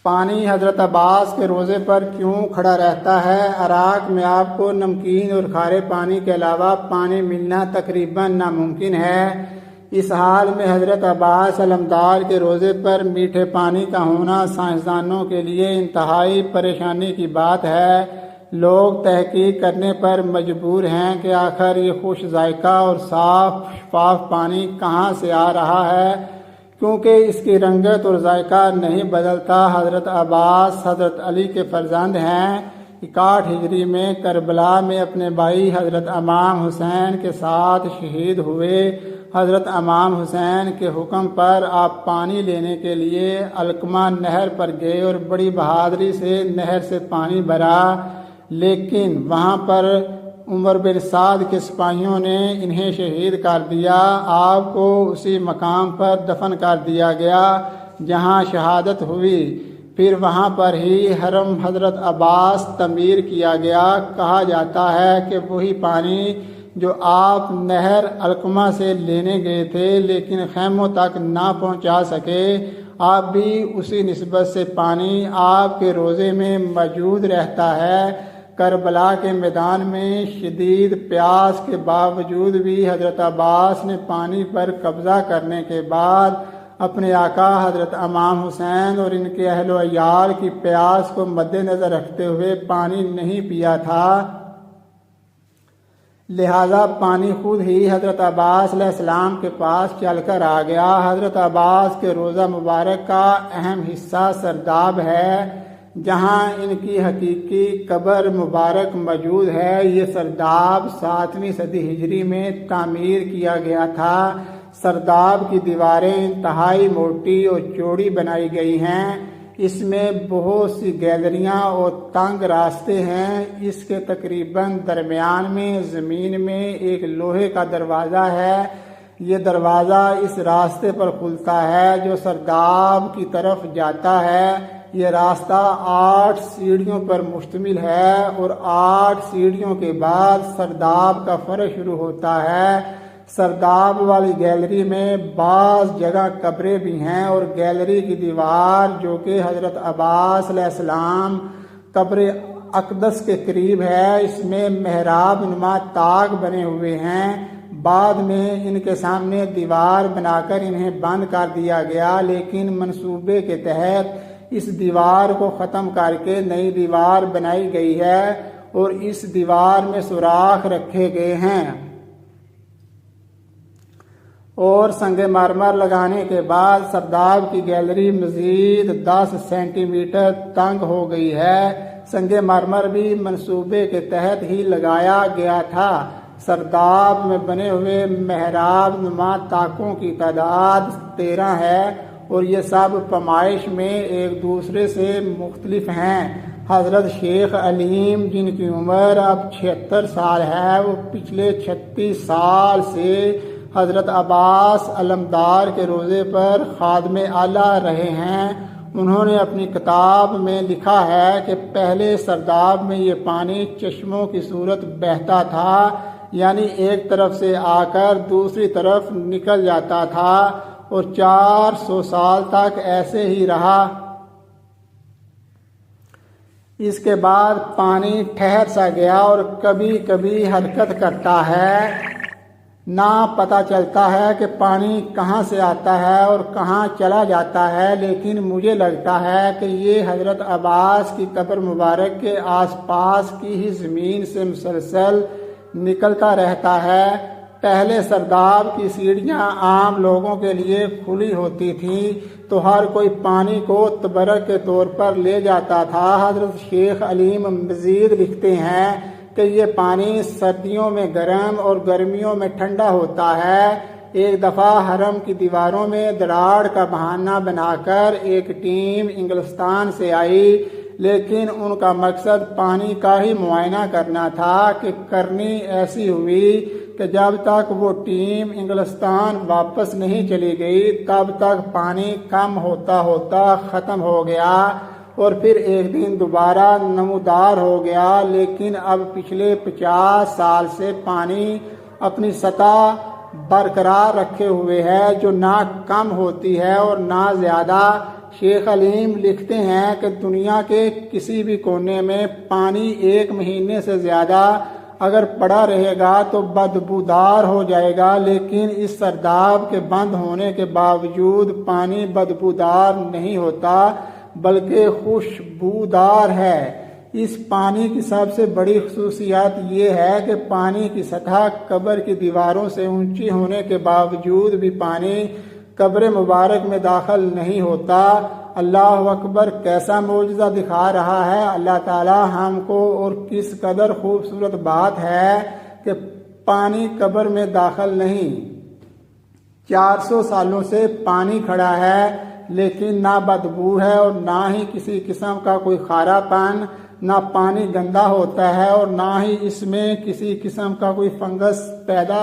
پانی حضرت عباس کے روزے پر کیوں کھڑا رہتا ہے؟ عراق میں آپ کو نمکین اور کھارے پانی کے علاوہ پانی ملنا تقریباً ناممکن ہے۔ اس حال میں حضرت عباس علمدار کے روزے پر میٹھے پانی کا ہونا سائنسدانوں کے لیے انتہائی پریشانی کی بات ہے۔ لوگ تحقیق کرنے پر مجبور ہیں کہ آخر یہ خوش ذائقہ اور صاف شفاف پانی کہاں سے آ رہا ہے، کیونکہ اس کی رنگت اور ذائقہ نہیں بدلتا۔ حضرت عباس حضرت علی کے فرزند ہیں۔ 61 ہجری میں کربلا میں اپنے بھائی حضرت امام حسین کے ساتھ شہید ہوئے۔ حضرت امام حسین کے حکم پر آپ پانی لینے کے لیے علقمہ نہر پر گئے اور بڑی بہادری سے نہر سے پانی بھرا، لیکن وہاں پر عمر بن سعد کے سپاہیوں نے انہیں شہید کر دیا۔ آپ کو اسی مقام پر دفن کر دیا گیا جہاں شہادت ہوئی۔ پھر وہاں پر ہی حرم حضرت عباس تعمیر کیا گیا۔ کہا جاتا ہے کہ وہی پانی جو آپ نہر علقمہ سے لینے گئے تھے لیکن خیموں تک نہ پہنچا سکے، آپ بھی اسی نسبت سے پانی آپ کے روزے میں موجود رہتا ہے۔ کربلا کے میدان میں شدید پیاس کے باوجود بھی حضرت عباس نے پانی پر قبضہ کرنے کے بعد اپنے آقا حضرت امام حسین اور ان کے اہل و عیال کی پیاس کو مد نظر رکھتے ہوئے پانی نہیں پیا تھا، لہذا پانی خود ہی حضرت عباس علیہ السلام کے پاس چل کر آ گیا۔ حضرت عباس کے روزہ مبارک کا اہم حصہ سرداب ہے، جہاں ان کی حقیقی قبر مبارک موجود ہے۔ یہ سرداب 7ویں صدی ہجری میں تعمیر کیا گیا تھا۔ سرداب کی دیواریں انتہائی موٹی اور چوڑی بنائی گئی ہیں۔ اس میں بہت سی گیلریاں اور تنگ راستے ہیں۔ اس کے تقریباً درمیان میں زمین میں ایک لوہے کا دروازہ ہے۔ یہ دروازہ اس راستے پر کھلتا ہے جو سرداب کی طرف جاتا ہے۔ یہ راستہ 8 سیڑھیوں پر مشتمل ہے اور 8 سیڑھیوں کے بعد سرداب کا فرش شروع ہوتا ہے۔ سرداب والی گیلری میں بعض جگہ قبریں بھی ہیں اور گیلری کی دیوار جو کہ حضرت عباس علیہ السلام قبر اقدس کے قریب ہے، اس میں محراب نما طاق بنے ہوئے ہیں۔ بعد میں ان کے سامنے دیوار بنا کر انہیں بند کر دیا گیا، لیکن منصوبے کے تحت اس دیوار کو ختم کر کے نئی دیوار بنائی گئی ہے اور اس دیوار میں سوراخ رکھے گئے ہیں اور سنگ مرمر لگانے کے بعد سرداب کی گیلری مزید 10 سینٹی میٹر تنگ ہو گئی ہے۔ سنگ مرمر بھی منصوبے کے تحت ہی لگایا گیا تھا۔ سرداب میں بنے ہوئے محراب نما طاقوں کی تعداد 13 ہے اور یہ سب پیمائش میں ایک دوسرے سے مختلف ہیں۔ حضرت شیخ علیم جن کی عمر اب 76 سال ہے، وہ پچھلے 36 سال سے حضرت عباس علمدار کے روزے پر خادم اعلیٰ رہے ہیں۔ انہوں نے اپنی کتاب میں لکھا ہے کہ پہلے سرداب میں یہ پانی چشموں کی صورت بہتا تھا، یعنی ایک طرف سے آ کر دوسری طرف نکل جاتا تھا اور 400 سال تک ایسے ہی رہا۔ اس کے بعد پانی ٹھہر سا گیا اور کبھی کبھی حرکت کرتا ہے۔ نہ پتہ چلتا ہے کہ پانی کہاں سے آتا ہے اور کہاں چلا جاتا ہے، لیکن مجھے لگتا ہے کہ یہ حضرت عباس کی قبر مبارک کے آس پاس کی ہی زمین سے مسلسل نکلتا رہتا ہے۔ پہلے سرداب کی سیڑھیاں عام لوگوں کے لیے کھلی ہوتی تھیں تو ہر کوئی پانی کو تبرک کے طور پر لے جاتا تھا۔ حضرت شیخ علیم مزید لکھتے ہیں کہ یہ پانی سردیوں میں گرم اور گرمیوں میں ٹھنڈا ہوتا ہے۔ ایک دفعہ حرم کی دیواروں میں دراڑ کا بہانہ بنا کر ایک ٹیم انگلستان سے آئی، لیکن ان کا مقصد پانی کا ہی معائنہ کرنا تھا کہ کرنی ایسی ہوئی کہ جب تک وہ ٹیم انگلستان واپس نہیں چلی گئی تب تک پانی کم ہوتا ہوتا ختم ہو گیا اور پھر ایک دن دوبارہ نمودار ہو گیا، لیکن اب پچھلے 50 سال سے پانی اپنی سطح برقرار رکھے ہوئے ہے جو نہ کم ہوتی ہے اور نہ زیادہ۔ شیخ علیم لکھتے ہیں کہ دنیا کے کسی بھی کونے میں پانی 1 مہینے سے زیادہ اگر پڑا رہے گا تو بدبودار ہو جائے گا، لیکن اس سرداب کے بند ہونے کے باوجود پانی بدبودار نہیں ہوتا بلکہ خوشبودار ہے۔ اس پانی کی سب سے بڑی خصوصیت یہ ہے کہ پانی کی سطح قبر کی دیواروں سے اونچی ہونے کے باوجود بھی پانی قبر مبارک میں داخل نہیں ہوتا۔ اللہ اکبر، کیسا معجزہ دکھا رہا ہے اللہ تعالی ہم کو، اور کس قدر خوبصورت بات ہے کہ پانی قبر میں داخل نہیں۔ 400 سالوں سے پانی کھڑا ہے لیکن نہ بدبو ہے اور نہ ہی کسی قسم کا کوئی کھارا پن، نہ پانی گندا ہوتا ہے اور نہ ہی اس میں کسی قسم کا کوئی فنگس پیدا